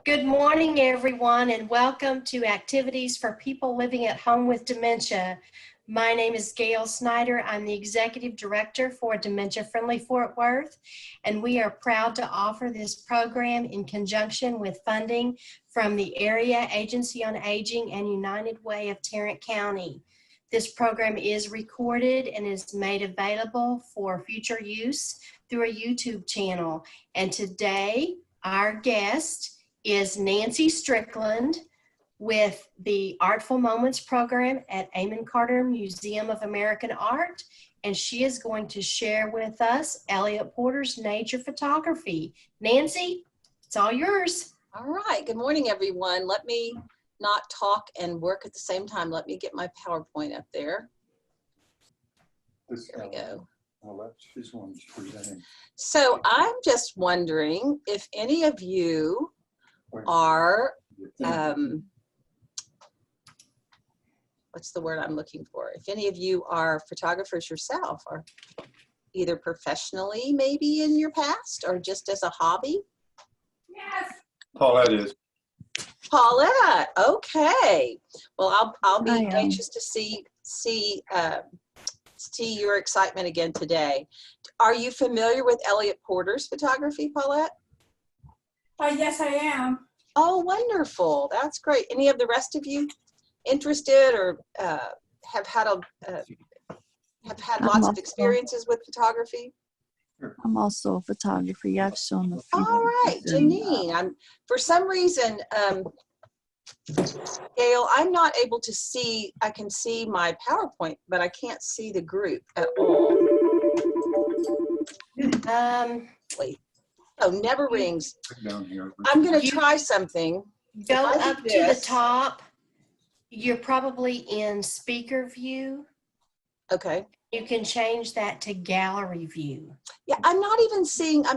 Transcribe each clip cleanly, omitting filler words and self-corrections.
Good morning, everyone, and welcome to Activities for People Living at Home with Dementia. My name is Gail Snyder. I'm the Executive Director for Dementia Friendly Fort Worth, and we are proud to offer this program in conjunction with funding from the Area Agency on Aging and United Way of Tarrant County. This program is recorded and is made available for future use through a YouTube channel. And today, our guest is Nancy Strickland with the Artful Moments program at Amon Museum of American Art, and she is going to share with us Elliott Porter's nature photography. Nancy, it's all yours. All right, good morning, everyone. Let me not talk and work at the same time. Let me get my PowerPoint up there. There we go. Well, she's one presenting. So I'm just wondering if any of you are, what's the word I'm looking for? If any of you are photographers yourself, or either professionally maybe in your past or just as a hobby? Yes. Paulette is. Paulette, okay. Well, I'll be anxious to see your excitement again today. Are you familiar with Elliott Porter's photography, Paulette? Yes, I am. Oh, wonderful. That's great. Any of the rest of you interested or have had lots of experiences with photography? I'm also a photographer. I've shown a few. All right, Janine. For some reason, Gail, I'm not able to see. I can see my PowerPoint, but I can't see the group at all. Wait. Oh, never rings. Down here. I'm going to try something. Go up to the top. You're probably in speaker view. Okay. You can change that to gallery view. Yeah, I'm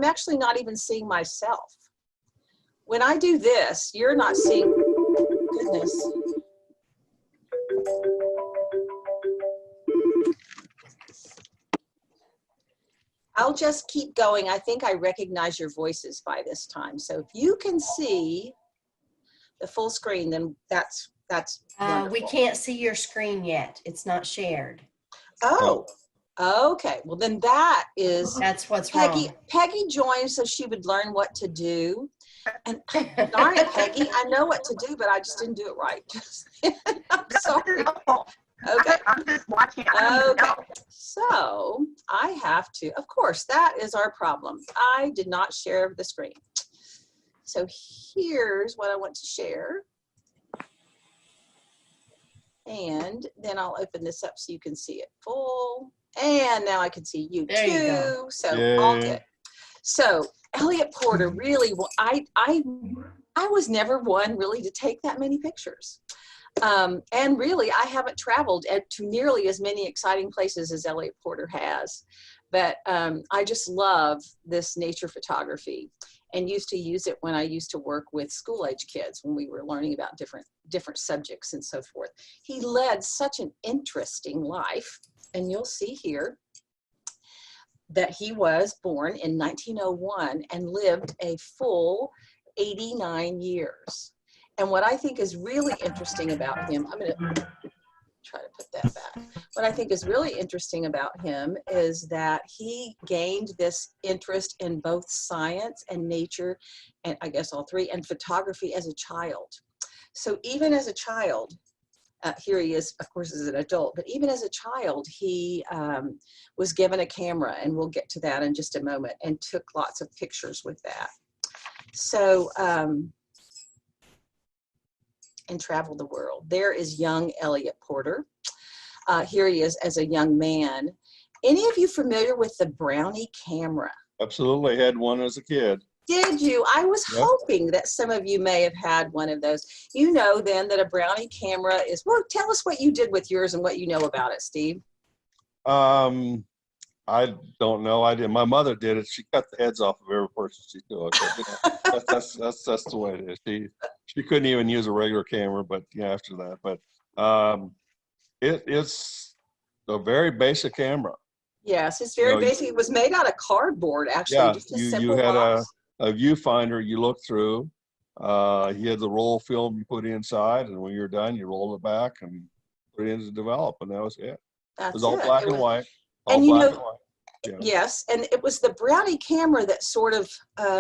actually not even seeing myself. When I do this, you're not seeing, goodness. I'll just keep going. I think I recognize your voices by this time. So if you can see the full screen, then that's wonderful. We can't see your screen yet. It's not shared. Oh, okay. Well, then that's what's Peggy. wrong. Peggy joined so she would learn what to do. And darn it, Peggy, I know what to do, but I just didn't do it right. I'm sorry. Okay. I'm just watching. Okay. So I have to, of course, that is our problem. I did not share the screen. So here's what I want to share. And then I'll open this up so you can see it full. And now I can see you there too. You go. So Yay. all good. So Elliott Porter really, I was never one really to take that many pictures. And really, I haven't traveled to nearly as many exciting places as Elliott Porter has. But I just love this nature photography and used to use it when I used to work with school-age kids when we were learning about different subjects and so forth. He led such an interesting life, and you'll see here that he was born in 1901 and lived a full 89 years. And what I think is really interesting about him, I'm going to try to put that back. What I think is really interesting about him is that he gained this interest in both science and nature, and I guess all three, and photography as a child. So even as a child, here he is, of course, as an adult, but even as a child, he was given a camera, and we'll get to that in just a moment, and took lots of pictures with that. So, and traveled the world. There is young Elliott Porter. Here he is as a young man. Any of you familiar with the Brownie camera? Absolutely, had one as a kid. Did you? I was Yep. hoping that some of you may have had one of those. You know then that a Brownie camera is, well, tell us what you did with yours and what you know about it, Steve. I don't know. I did. My mother did it. She cut the heads off of every person she took. That's the way it is. She couldn't even use a regular camera, but yeah, after that. But it's a very basic camera. Yes, it's very basic. It was made out of cardboard, actually. Yeah, just a you simple had box. a viewfinder you look through, He had the roll film you put inside, and when you're done, you roll it back and put it in to develop, and that was it. It That's was all it. black It and was- white. All And you black know, and white. Yeah. yes, and it was the Brownie camera that sort of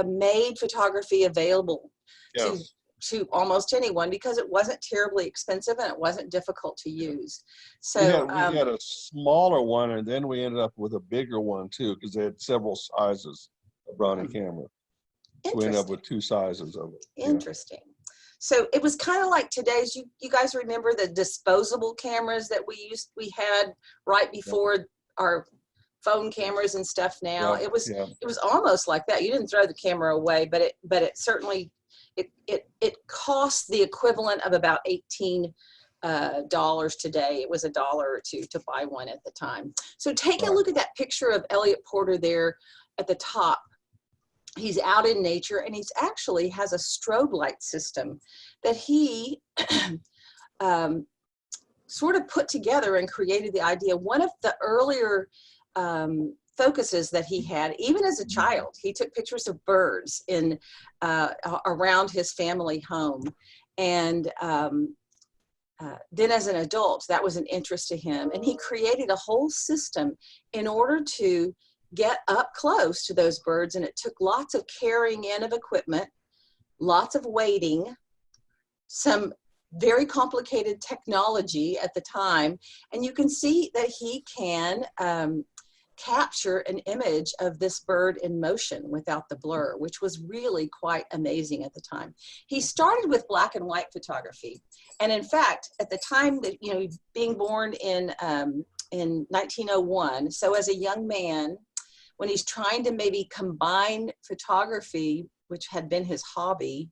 made photography available Yes. to almost anyone because it wasn't terribly expensive and it wasn't difficult to use. So We had a smaller one, and then we ended up with a bigger one too, because they had several sizes of Brownie camera. So we ended up interesting. with 2 sizes of it. Yeah. Interesting. So it was kind of like today's. You guys remember the disposable cameras that we had right before our phone cameras and stuff now. Yeah, It was yeah. it was almost like that. You didn't throw the camera away, but it certainly it cost the equivalent of about $18 today. It was $1 or $2 to buy one at the time. So take a Right. look at that picture of Elliot Porter there at the top. He's out in nature, and he's actually has a strobe light system that he sort of put together and created the idea. One of the earlier focuses that he had, even as a child, he took pictures of birds in around his family home, and then as an adult, that was an interest to him, and he created a whole system in order to get up close to those birds. And it took lots of carrying in of equipment, lots of waiting, some very complicated technology at the time. And you can see that he can capture an image of this bird in motion without the blur, which was really quite amazing at the time. He started with black and white photography. And in fact, at the time that, you know, being born in 1901, so as a young man, when he's trying to maybe combine photography, which had been his hobby,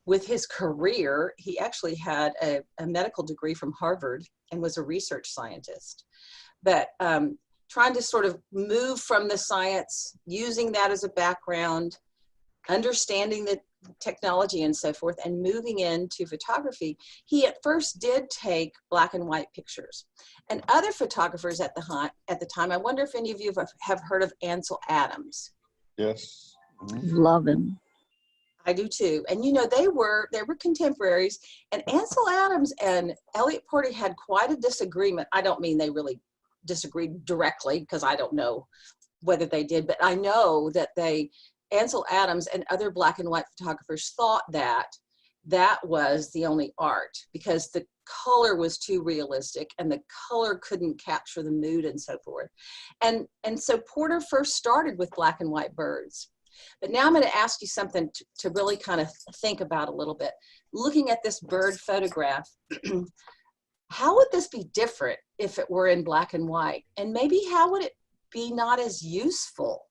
with his career, he actually had a medical degree from Harvard and was a research scientist. But trying to sort of move from the science, using that as a background, understanding the technology and so forth, and moving into photography, he at first did take black and white pictures. And other photographers at the time, I wonder if any of you have heard of Ansel Adams. Yes. Mhm. Love him. I do too. And you know, they were contemporaries, and Ansel Adams and Elliot Porter had quite a disagreement. I don't mean they really disagreed directly, because I don't know whether they did, but I know that Ansel Adams and other black and white photographers thought that that was the only art, because the color was too realistic and the color couldn't capture the mood and so forth. And so Porter first started with black and white birds. But now I'm going to ask you something to really kind of think about a little bit. Looking at this bird photograph, how would this be different if it were in black and white? And maybe how would it be not as useful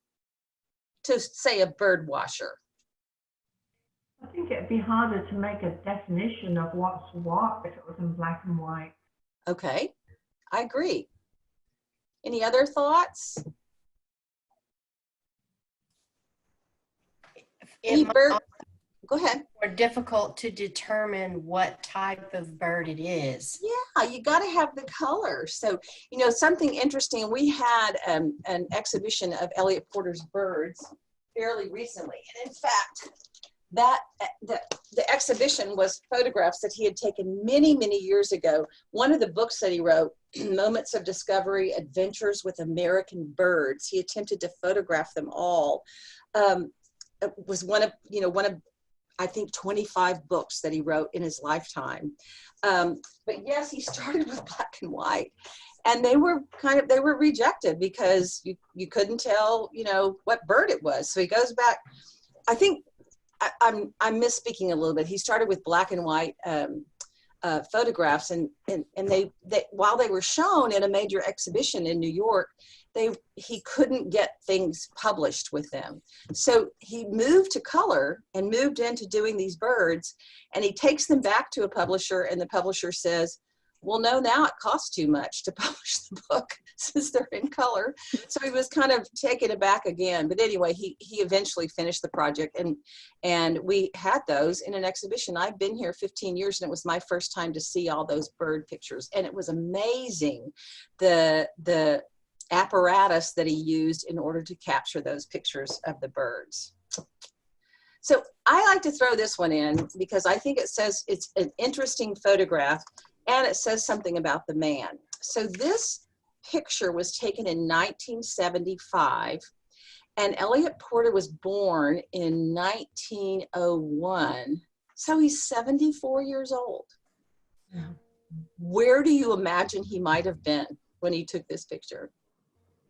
to, say, a bird washer? I think it'd be harder to make a definition of what's what if it was in black and white. Okay, I agree. Any other thoughts? Any It might bird? Go ahead. be more difficult to determine what type of bird it is. Yeah, you got to have the color. So, you know, something interesting, we had an exhibition of Elliot Porter's birds fairly recently. And in fact, the exhibition was photographs that he had taken many, many years ago. One of the books that he wrote, Moments of Discovery, Adventures with American Birds, he attempted to photograph them all. It was one of I think 25 books that he wrote in his lifetime. But yes, he started with black and white, and they were rejected because you couldn't tell, you know, what bird it was. So he goes back. I think I'm misspeaking a little bit. He started with black and white photographs, and they while they were shown in a major exhibition in New York, he couldn't get things published with them. So he moved to color and moved into doing these birds, and he takes them back to a publisher, and the publisher says, well, no, now it costs too much to publish the book since they're in color. So he was kind of taken aback again. But anyway, he eventually finished the project, and we had those in an exhibition. I've been here 15 years, and it was my first time to see all those bird pictures. And it was amazing, the apparatus that he used in order to capture those pictures of the birds. So I like to throw this one in because I think it says it's an interesting photograph and it says something about the man. So this picture was taken in 1975 and Elliot Porter was born in 1901. So he's 74 years old. Where do you imagine he might have been when he took this picture?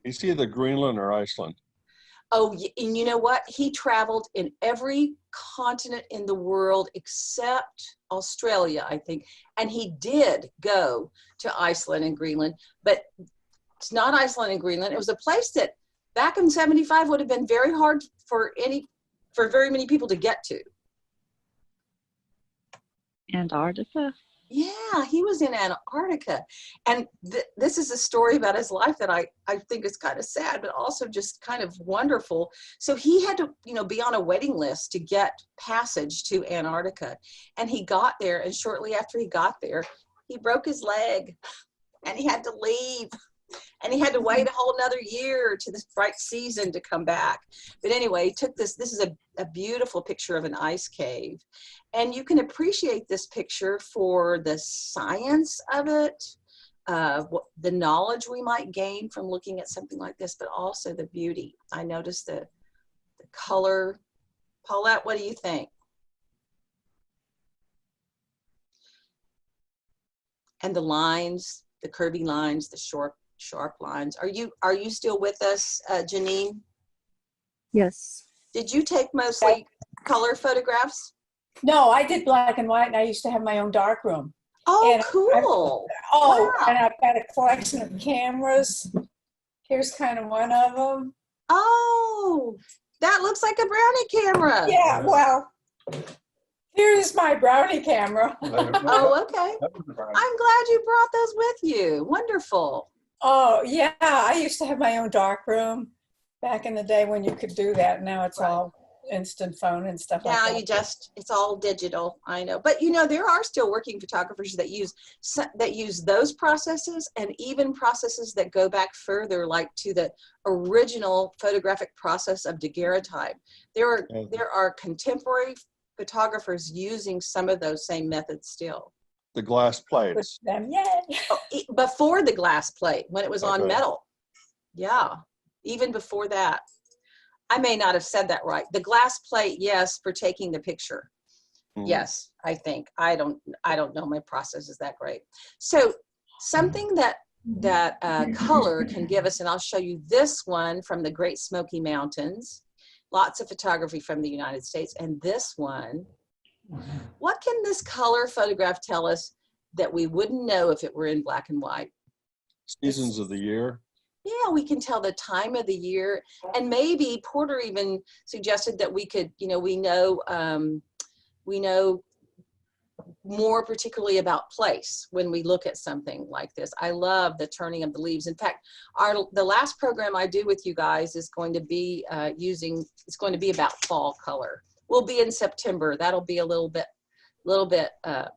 He's either Greenland or Iceland. Oh, and you know what? He traveled in every continent in the world except Australia, I think. And he did go to Iceland and Greenland, but it's not Iceland and Greenland. It was a place that back in 75 would have been very hard for very many people to get to. Antarctica? Yeah, he was in Antarctica. And this is a story about his life that I think is kind of sad, but also just kind of wonderful. So he had to, be on a waiting list to get passage to Antarctica. And he got there, and shortly after he got there, he broke his leg and he had to leave. And he had to wait a whole another year to this bright season to come back. But anyway, he took this is a beautiful picture of an ice cave. And you can appreciate this picture for the science of it, the knowledge we might gain from looking at something like this, but also the beauty. I noticed the color. Paulette, what do you think? And the lines, the curvy lines, the sharp lines. Are you still with us, Janine? Yes. Did you take mostly color photographs? No, I did black and white, and I used to have my own dark room. Oh, And cool. Wow. Wow. And I've got a collection of cameras. Here's kind of one of them. Oh, that looks like a brownie camera. Yeah, well, here's my brownie camera. Oh, okay. I'm glad you brought those with you. Wonderful. Oh, yeah, I used to have my own dark room back in the day when you could do that. Now it's all instant phone and stuff like Now that. it's all digital, I know. But there are still working photographers that use those processes, and even processes that go back further, like to the original photographic process of daguerreotype. There are contemporary photographers using some of those same methods still. The glass With plates. them, yay. Oh, before the glass plate, when it was on Okay. metal. Yeah, even before that. I may not have said that right. The glass plate, yes, for taking the picture. Mhm. Yes, I think. I don't know. My process is that great. So something that color can give us, and I'll show you this one from the Great Smoky Mountains. Lots of photography from the United States. And this one, what can this color photograph tell us that we wouldn't know if it were in black and white? Seasons of the year. Yeah, we can tell the time of the year. And maybe Porter even suggested that we could, we know more particularly about place when we look at something like this. I love the turning of the leaves. In fact, the last program I do with you guys is going to be it's going to be about fall color. We'll be in September. That'll be a little bit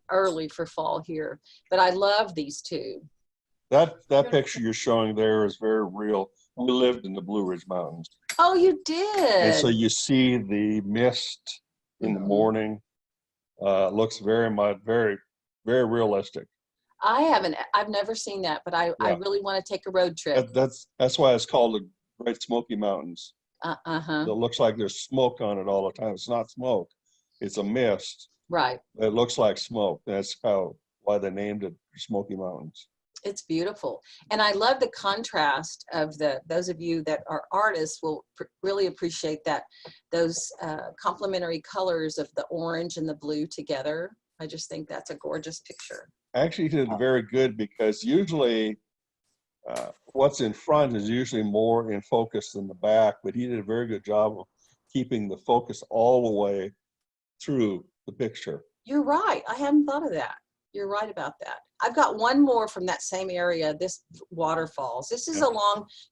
early for fall here. But I love these two. That picture you're showing there is very real. We lived in the Blue Ridge Mountains. Oh, you did. And so you see the mist in the morning. Looks very much, very, very realistic. I've never seen that, but I really want to take a road trip. That's why it's called the Great Smoky Mountains. Uh-huh. It looks like there's smoke on it all the time. It's not smoke. It's a mist. Right. It looks like smoke. That's why they named it Smoky Mountains. It's beautiful. And I love the contrast of those of you that are artists will really appreciate those complementary colors of the orange and the blue together. I just think that's a gorgeous picture. Actually, he did very good because usually what's in front is usually more in focus than the back, but he did a very good job of keeping the focus all the way through the picture. You're right. I hadn't thought of that. You're right about that. I've got one more from that same area, this waterfalls. This is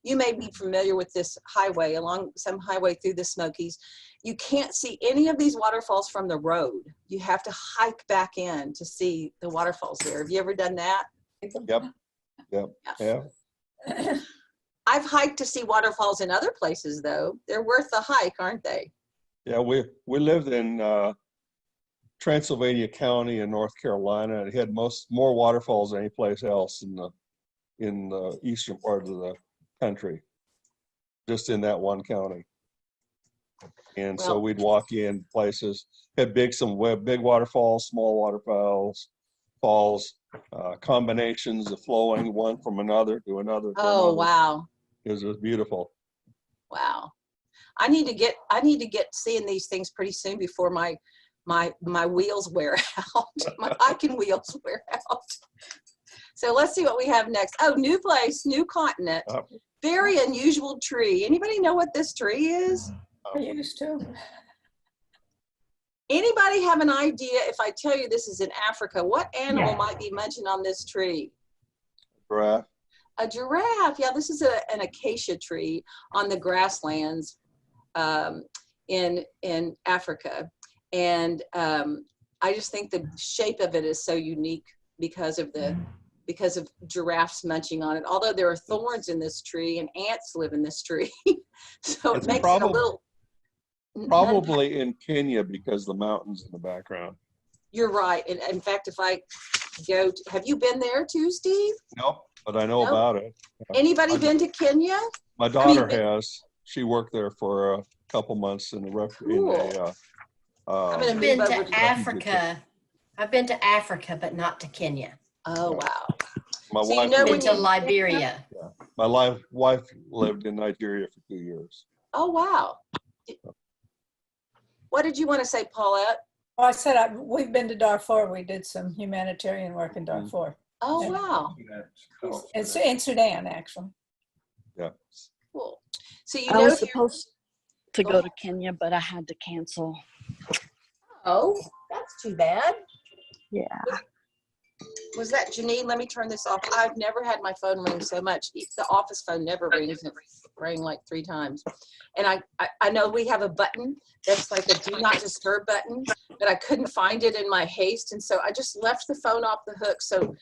you may be familiar with this highway, along some highway through the Smokies. You can't see any of these waterfalls from the road. You have to hike back in to see the waterfalls there. Have you ever done that? Yep. Yeah. I've hiked to see waterfalls in other places, though. They're worth the hike, aren't they? Yeah, we lived in Transylvania County in North Carolina. It had more waterfalls than any place else in the eastern part of the country, just in that one county. And so Well, we'd walk in places, had big waterfalls, small waterfalls, falls, combinations of flowing one from another to another. To oh, another. wow. It was beautiful. Wow. I need to get seeing these things pretty soon before my wheels wear out. My hiking wheels wear out. So let's see what we have next. Oh, new place, new continent. Very unusual tree. Anybody know what this tree is? I used to. Anybody have an idea if I tell you this is in Africa, what animal Yes. might be mentioned on this tree? Giraffe. A giraffe. Yeah, this is an acacia tree on the grasslands in Africa. And I just think the shape of it is so unique because of giraffes munching on it. Although there are thorns in this tree and ants live in this tree. So It's it makes it a little. Probably in Kenya because the mountains in the background. You're right. And in fact, if I go, have you been there too, Steve? Nope, but I know Nope. about it. Anybody been to Kenya? My daughter has. She worked there for a couple months in Cool. I've gonna I've been move over to to Africa. I've been to Africa, but not to Kenya. Oh, wow. My So you wife, know I've when been to you- Liberia. my wife lived in Nigeria for 2 years. Oh, wow. What did you want to say, Paulette? Well, I said we've been to Darfur. We did some humanitarian work in Darfur. Oh, Yeah. wow. It's in Sudan, actually. Yeah. Cool. So you I know was if you're, supposed to Go go ahead. to Kenya, but I had to cancel. oh, that's too bad. Yeah. Was that Janine? Let me turn this off. I've never had my phone ring so much. The office phone never rings. It rang like 3 times. And I know we have a button that's like a do not disturb button, but I couldn't find it in my haste. And so I just left the phone off the hook. So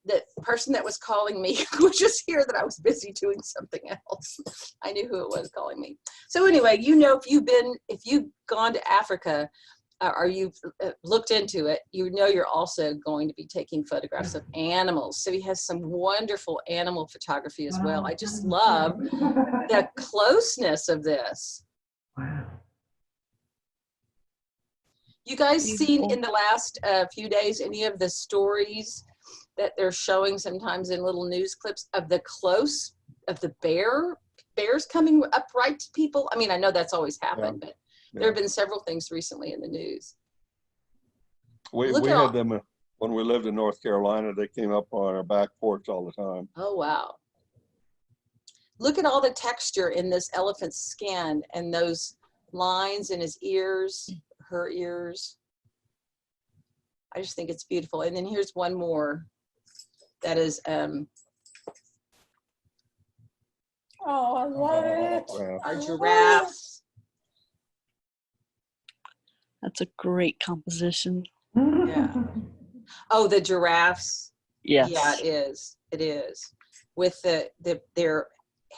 the person that was calling me would just hear that I was busy doing something else. I knew who it was calling me. So anyway, you know, if you've gone to Africa, or you've looked into it, you know you're also going to be taking photographs of animals. So he has some wonderful animal photography as well. I just love the closeness of this. Wow. You guys seen Beautiful. in the last few days any of the stories that they're showing sometimes in little news clips of the bears coming up right to people? I mean, I know that's always happened, but there have been several things recently in the news. We Look at all- had them when we lived in North Carolina. They came up on our back porch all the time. Oh, wow. Look at all the texture in this elephant's skin and those lines in his ears, her ears. I just think it's beautiful. And then here's one more that is, Oh, I love it. Yeah. our giraffes. That's a great composition. Yeah. Oh, the giraffes. Yes. Yeah, it is. It is. With their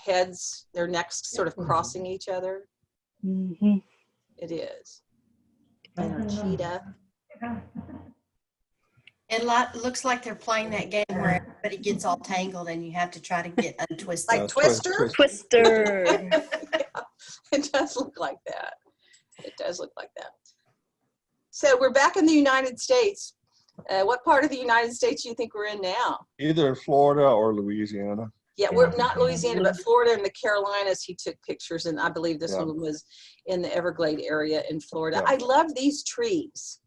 heads, their necks sort of crossing each other. Mm-hmm. It is. And our cheetah. It looks like they're playing that game where everybody gets all tangled and you have to try to get untwisted. Like Twister? Twister. Yeah, it does look like that. It does look like that. So we're back in the United States. What part of the United States do you think we're in now? Either in Florida or Louisiana. Yeah, we're not Louisiana, but Florida and the Carolinas. He took pictures, and I believe this Yeah. one was in the Everglade area in Florida. Yeah. I love these trees.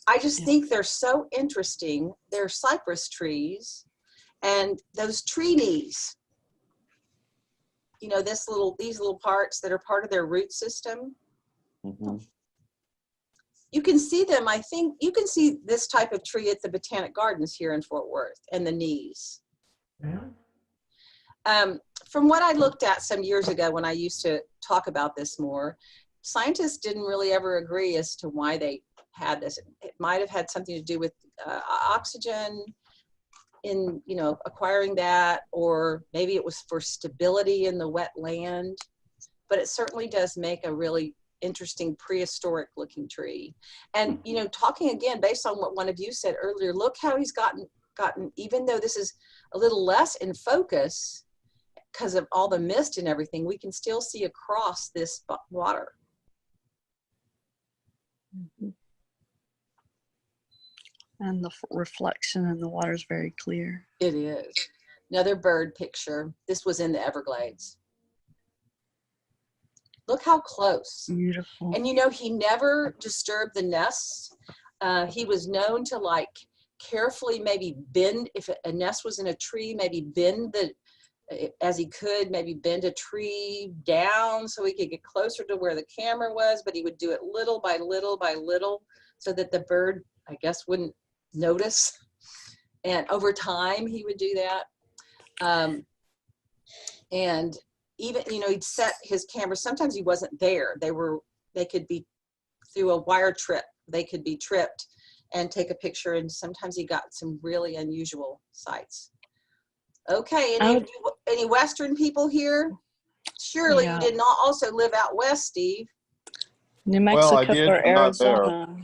I just think they're so interesting. They're cypress trees, and those tree knees. You know, these little parts that are part of their root system. Mhm. You can see them. I think you can see this type of tree at the Botanic Gardens here in Fort Worth, and the knees. From what I looked at some years ago when I used to talk about this more, scientists didn't really ever agree as to why they had this. It might have had something to do with oxygen in, acquiring that, or maybe it was for stability in the wet land. But it certainly does make a really interesting prehistoric looking tree. And, you know, talking again, based on what one of you said earlier, look how he's gotten, even though this is a little less in focus because of all the mist and everything, we can still see across this water. And the reflection in the water is very clear. It is. Another bird picture. This was in the Everglades. Look how close. Beautiful. And you know, he never disturbed the nests. He was known to like carefully maybe bend, if a nest was in a tree, maybe bend as he could, maybe bend a tree down so he could get closer to where the camera was, but he would do it little by little by little so that the bird, I guess, wouldn't notice. And over time he would do that. And even, you know, he'd set his camera, sometimes he wasn't there. They could be through a wire trip, they could be tripped and take a picture, and sometimes he got some really unusual sights. Okay, any Western people here? Surely you did not also live out west, Steve. New Mexico I did, or but not there. Arizona.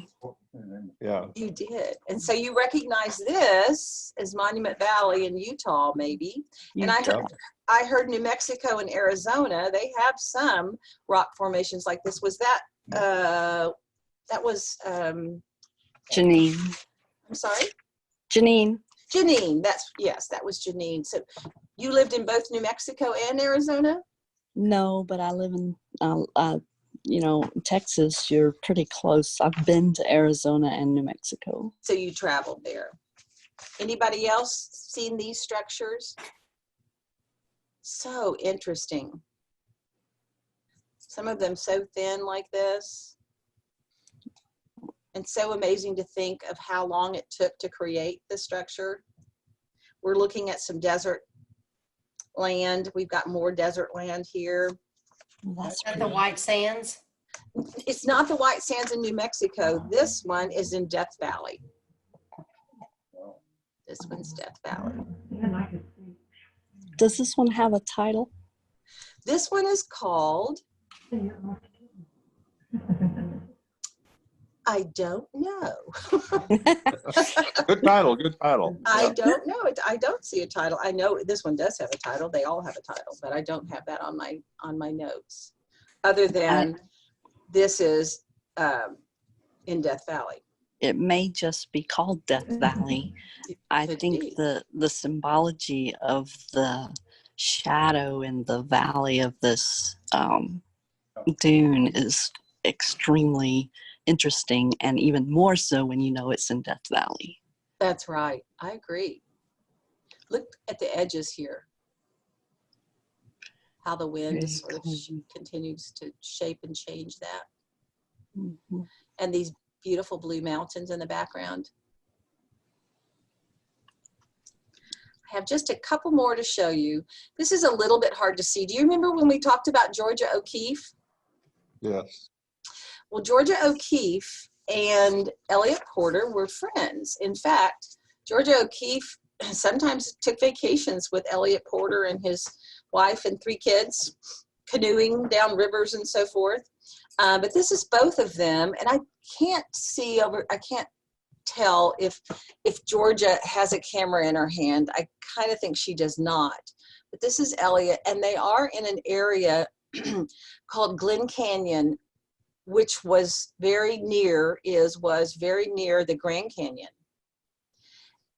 Yeah. You did. And so you recognize this as Monument Valley in Utah, maybe. And I heard New Mexico and Arizona, they have some rock formations like this. Was that, that was, Janine. I'm sorry? Janine. Janine, yes, that was Janine. So you lived in both New Mexico and Arizona? No, but I live in, you know, Texas. You're pretty close. I've been to Arizona and New Mexico. So you traveled there. Anybody else seen these structures? So interesting. Some of them so thin like this. And so amazing to think of how long it took to create the structure. We're looking at some desert land. We've got more desert land here. That's the White Sands. It's not the White Sands in New Mexico. This one is in Death Valley. This one's Death Valley. Does this one have a title? This one is called, I don't know. Good title, good title. I don't know it. I don't see a title. I know this one does have a title. They all have a title, but I don't have that on my notes. Other than this is in Death Valley. It may just be called Death Valley. I think the symbology of the shadow in the valley of this dune is extremely interesting, and even more so when you know it's in Death Valley. That's right. I agree. Look at the edges here. How the wind Very sort of continues to shape and change that. Mm-hmm. And these beautiful blue mountains in the background. I have just a couple more to show you. This is a little bit hard to see. Do you remember when we talked about Georgia O'Keeffe? Yes. Well, Georgia O'Keeffe and Elliott Porter were friends. In fact, Georgia O'Keeffe sometimes took vacations with Elliott Porter and his wife and 3 kids, canoeing down rivers and so forth. But this is both of them, and I can't tell if Georgia has a camera in her hand. I kind of think she does not. But this is Elliott, and they are in an area called Glen Canyon, which was very near the Grand Canyon.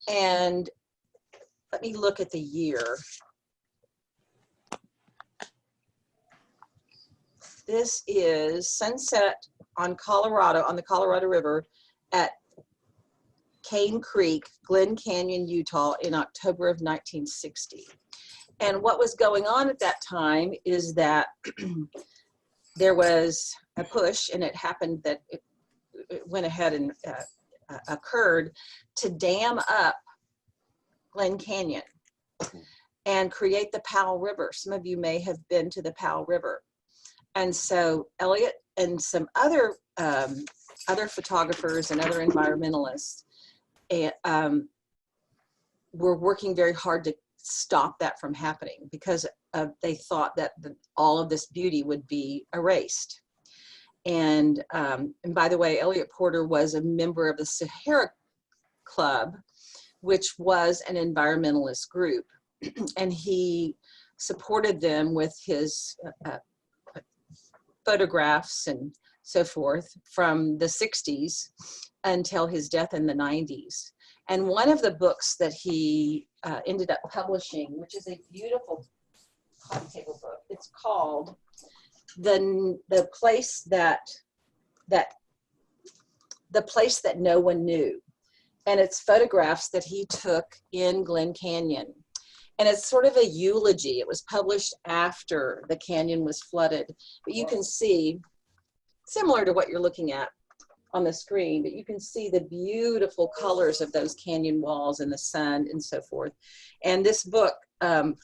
And let me look at the year. This is sunset on the Colorado River at Cane Creek, Glen Canyon, Utah in October of 1960. And what was going on at that time is that there was a push, and it happened that it went ahead and occurred to dam up Glen Canyon and create the Powell River. Some of you may have been to the Powell River. And so Elliott and some other photographers and other environmentalists were working very hard to stop that from happening, because they thought that all of this beauty would be erased. And by the way, Elliot Porter was a member of the Sahara Club, which was an environmentalist group. And he supported them with his photographs and so forth from the 60s until his death in the 90s. And one of the books that he ended up publishing, which is a beautiful coffee table book, it's called The Place That No One Knew. And it's photographs that he took in Glen Canyon. And it's sort of a eulogy. It was published after the canyon was flooded. But you can see, similar to what you're looking at on the screen, but you can see the beautiful colors of those canyon walls and the sun and so forth. And this book, in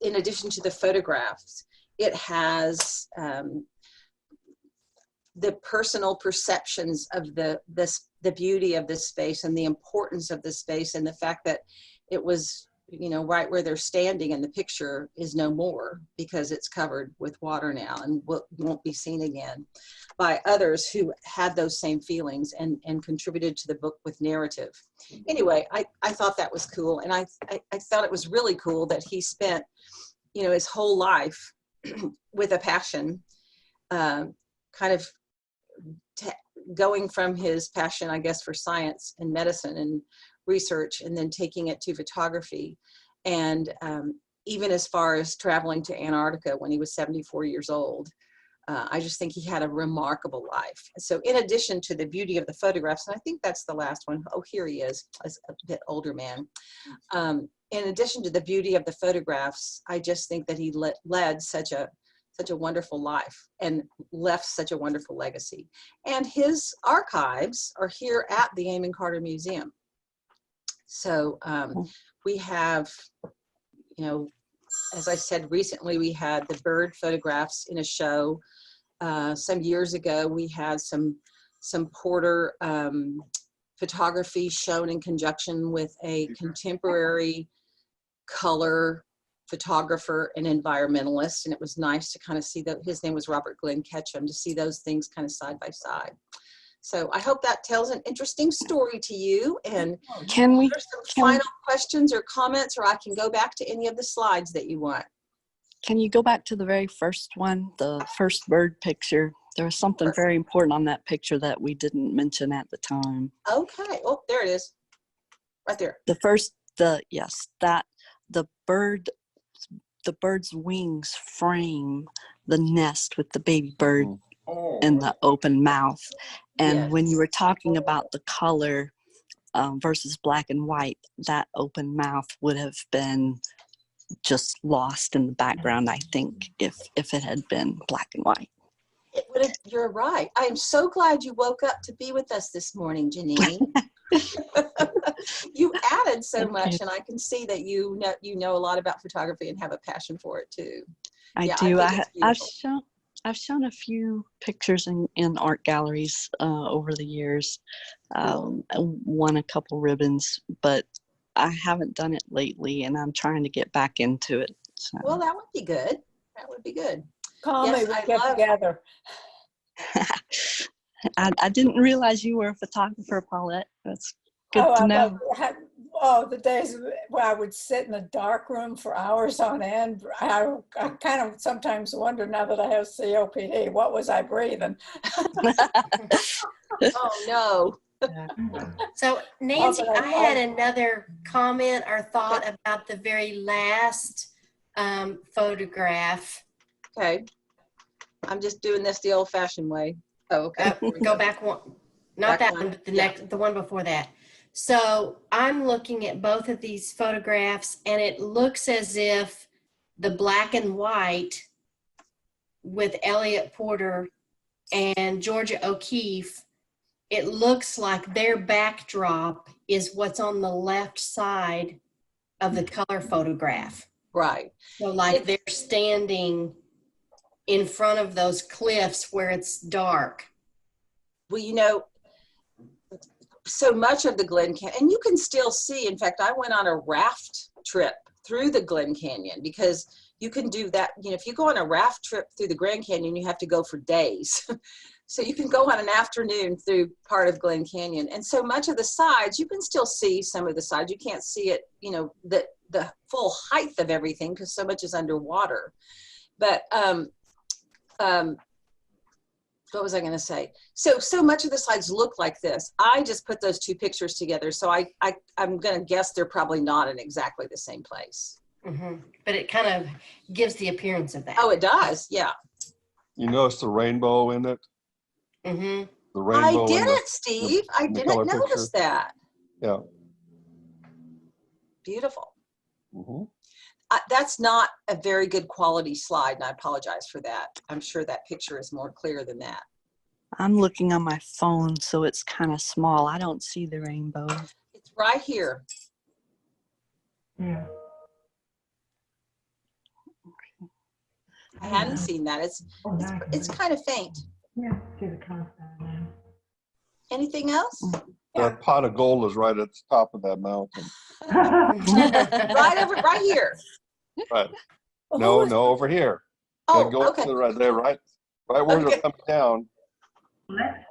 addition to the photographs, it has the personal perceptions of the beauty of this space and the importance of this space, and the fact that it was, you know, right where they're standing in the picture is no more because it's covered with water now and won't be seen again, by others who had those same feelings and contributed to the book with narrative. Anyway, I thought that was cool. And I thought it was really cool that he spent, you know, his whole life with a passion, kind of going from his passion, I guess, for science and medicine and research, and then taking it to photography. And even as far as traveling to Antarctica when he was 74 years old. I just think he had a remarkable life. So in addition to the beauty of the photographs, and I think that's the last one. Oh, here he is, a bit older man. In addition to the beauty of the photographs, I just think that he led such a wonderful life and left such a wonderful legacy. And his archives are here at the Amon Carter Museum. So we have, you know, as I said, recently we had the bird photographs in a show. Some years ago, we had some Porter photography shown in conjunction with a contemporary color photographer and environmentalist. And it was nice to kind of see that. His name was Robert Glenn Ketchum, to see those things kind of side by side. So I hope that tells an interesting story to you. And Can we, there's some final questions or comments, or I can go back to any of the slides that you want. can you go back to the very first one, the first bird picture? There was something very important on that picture that we didn't mention at the time. Okay. Oh, there it is. Right there. The first, yes, that the bird's wings frame the nest with the baby bird in the open mouth. And Yes. when you were talking about the color versus black and white, that open mouth would have been just lost in the background, I think, if it had been black and white. It would have, you're right. I am so glad you woke up to be with us this morning, Janine. You added so much, and I can see that you know a lot about photography and have a passion for it too. I Yeah, do. I think it's I've shown a few pictures in art galleries over the years. Won a couple ribbons, but I haven't done it lately, and I'm trying to get back into it. So. Well, that would be good. That would be good. Call me, we'll get together. I didn't realize you were a photographer, Paulette. That's good to know. The days where I would sit in a dark room for hours on end, I kind of sometimes wonder, now that I have COPD, what was I breathing? Oh, no. So Nancy, I had another comment or thought about the very last photograph. Okay. I'm just doing this the old-fashioned way. Oh, okay. Go back one, not Back that one. one, but the one before that. So I'm looking at both of these photographs, and it looks as if the black and white with Elliot Porter and Georgia O'Keeffe, it looks like their backdrop is what's on the left side of the color photograph. Right. So like they're standing in front of those cliffs where it's dark. Well, you know, so much of the Glen Canyon, and you can still see, in fact, I went on a raft trip through the Glen Canyon because you can do that. You know, if you go on a raft trip through the Grand Canyon, you have to go for days. So you can go on an afternoon through part of Glen Canyon. And so much of the sides, you can still see some of the sides. You can't see it, you know, the full height of everything because so much is underwater. But what was I going to say? So much of the sides look like this. I just put those two pictures together. So I'm going to guess they're probably not in exactly the same place. Mm-hmm. But it kind of gives the appearance of that. Oh, it does. Yeah. You notice the rainbow in it? Mm-hmm. The rainbow. I didn't, Steve. I didn't notice that. Yeah. Beautiful. Mm-hmm. That's not a very good quality slide, and I apologize for that. I'm sure that picture is more clear than that. I'm looking on my phone, so it's kind of small. I don't see the rainbow. It's right here. Yeah. I hadn't seen that. Oh, now I can It's see. kind of faint. Yeah, see the colors there Anything else? That pot of gold is right at the top of that mountain. now. Right here. Right. Well, No, who was- no, over here. Oh, Go okay. to the right there, right where Okay. they're coming down. Let's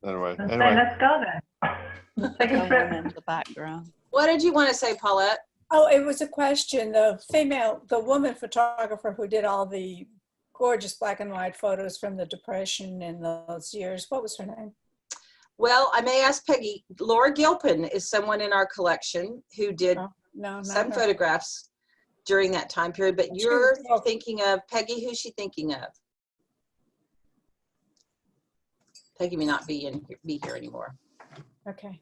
Anyway, say, anyway. let's go then. Let's take a The trip. one in the background. What did you want to say, Paulette? Oh, it was a question. The woman photographer who did all the gorgeous black and white photos from the Depression in those years, what was her name? Well, I may ask Peggy. Laura Gilpin is someone in our collection who did Oh, no, not some her. photographs during that time period, but She you're was- thinking of Peggy. Who's she thinking of? Peggy may not be here anymore. Okay.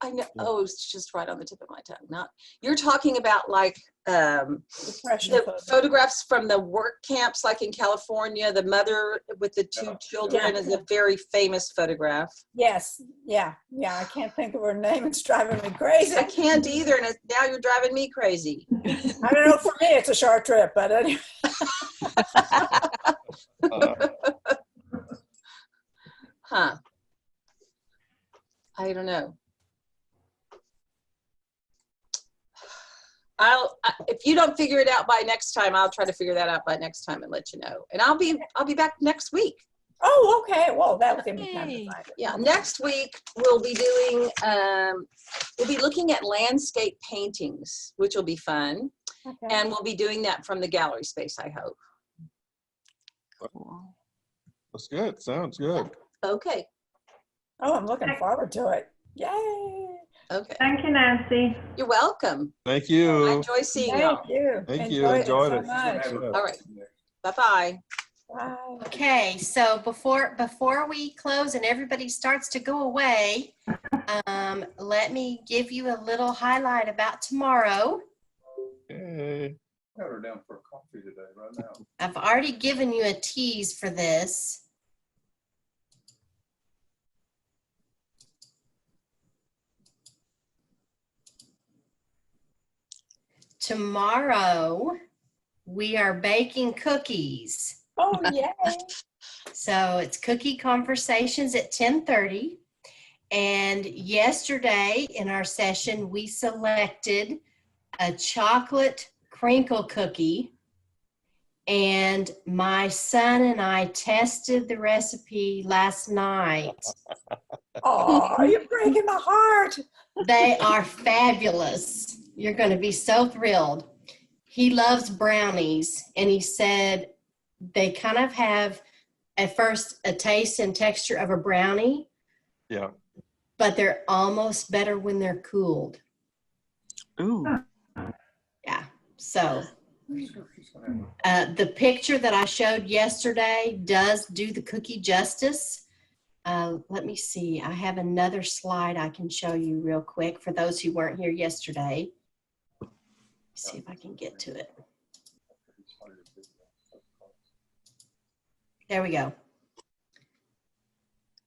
I know. Oh, it's just right on the tip of my tongue. Not. You're talking about like Depression the photos. photographs from the work camps, like in California. The mother with the two children is a very famous photograph. Yes, yeah. I can't think of her name. It's driving me crazy. I can't either, and now you're driving me crazy. I don't know, for me, it's a short trip, but anyway. Huh. I don't know. If you don't figure it out by next time, I'll try to figure that out by next time and let you know. And I'll be back next week. Oh, okay. Well, that'll give me time to find it. Yeah, next week we'll be doing we'll be looking at landscape paintings, which will be fun. Okay. And we'll be doing that from the gallery space, I hope. Cool. That's good. Sounds good. Okay. Oh, I'm looking forward to it. Yay. Okay. Thank you, Nancy. You're welcome. Thank I you. enjoy seeing y'all. Thank you. Thank you. Enjoyed it. so much. Yeah. All right. Bye-bye. Bye. Okay, so before we close and everybody starts to go away, let me give you a little highlight about tomorrow. Okay. Got her down for a coffee today, right now. I've already given you a tease for this. Tomorrow, we are baking cookies. Oh, yay. So it's cookie conversations at 10:30. And yesterday in our session, we selected a chocolate crinkle cookie. And my son and I tested the recipe last night. Oh, you're breaking my heart. They are fabulous. You're going to be so thrilled. He loves brownies, and he said they kind of have at first a taste and texture of a brownie, Yeah. but they're almost better when they're cooled. Ooh. Yeah. So the picture that I showed yesterday does do the cookie justice. Let me see. I have another slide I can show you real quick for those who weren't here yesterday. See if I can get to it. There we go.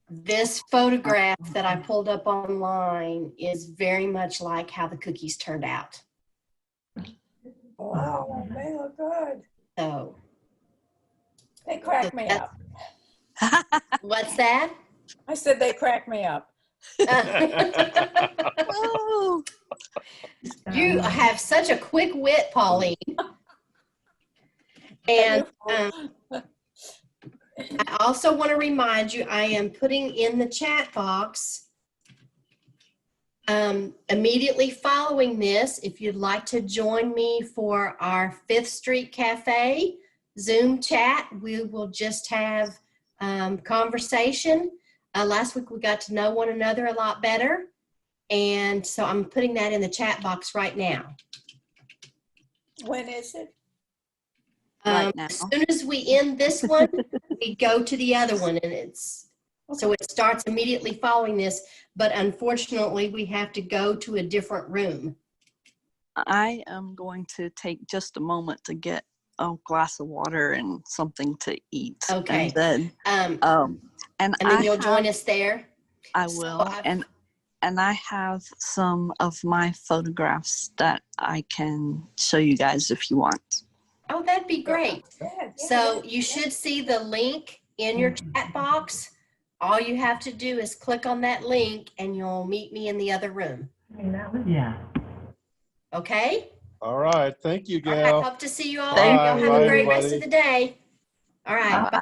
This photograph that I pulled up online is very much like how the cookies turned out. Oh, they look good. So They crack me up. what's that? I said they crack me up. Oh, You have such a quick wit, Pauline. And I also want to remind you, I am putting in the chat box immediately following this, if you'd like to join me for our 5th Street Cafe Zoom chat. We will just have conversation. Last week we got to know one another a lot better. And so I'm putting that in the chat box right now. When is it? Right now. As soon as we end this one, we go to the other one, and so it starts immediately following this, but unfortunately we have to go to a different room. I am going to take just a moment to get a glass of water and something to eat. Okay. And then, and then you'll join us there. I will. And I have some of my photographs that I can show you guys if you want. Oh, that'd be great. So you should see the link in your chat box. All you have to do is click on that link and you'll meet me in the other room. Yeah. All Okay? right. Thank you, All Gail. right, hope to see you all Thank there. Y'all you. have a Bye, great rest everybody. of the day. All right. Bye.